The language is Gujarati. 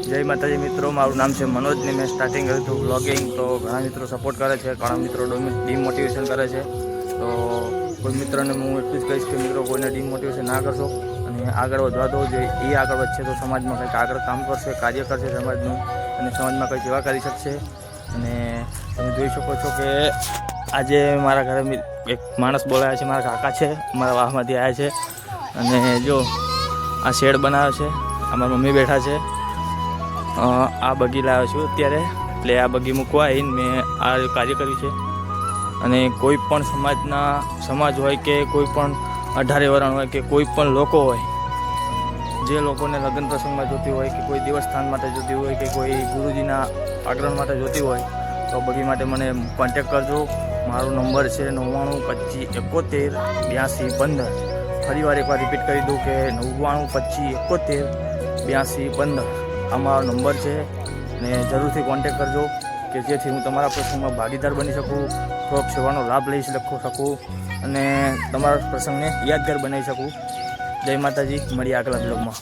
જય માતાજી મિત્રો, મારું નામ છે મનોજ ને મેં સ્ટાર્ટિંગ કર્યું હતું બ્લોગિંગ. તો ઘણા મિત્રો સપોર્ટ કરે છે, ઘણા મિત્રો ડિમોટિવેશન કરે છે. તો કોઈ મિત્રને હું એટલું જ કહીશ કે મિત્રો કોઈને ડિમોટિવેશન ના કરશો અને આગળ વધવા દો. જે એ આગળ વધશે તો સમાજમાં કંઈક આગળ કામ કરશે, કાર્ય કરશે સમાજનું, અને સમાજમાં કંઈ સેવા કરી શકશે. અને તમે જોઈ શકો છો કે આજે મારા ઘરે એક માણસ બોલાયા છે, મારા કાકા છે, મારા વાહમાંથી આવ્યા છે. અને જો આ શેડ બનાવ્યો છે, અમારા મમ્મી બેઠા છે. આ બગી લાવ્યો છું અત્યારે, એટલે આ બગી મૂકવા આવીને મેં આ કાર્ય કર્યું છે. અને કોઈ પણ સમાજ હોય કે કોઈ પણ 18 વરણ હોય કે કોઈ પણ લોકો હોય, જે લોકોને લગ્ન પ્રસંગમાં જોતી હોય કે કોઈ દેવસ્થાન માટે જોતી હોય કે કોઈ ગુરુજીના આગ્રહ માટે જોતી હોય તો બગી માટે મને કોન્ટેક કરજો. મારો નંબર છે 9925718215. ફરીવાર એકવાર રિપીટ કરી દઉં કે 9925718215 આ મારો નંબર છે. ને જરૂરથી કોન્ટેક કરજો કે જેથી હું તમારા પ્રસંગમાં ભાગીદાર બની શકું, થોડોક સેવાનો લાભ લઈ શકું અને તમારા પ્રસંગને યાદગાર બનાવી શકું. જય માતાજી, મળીએ આગલા બ્લોગમાં.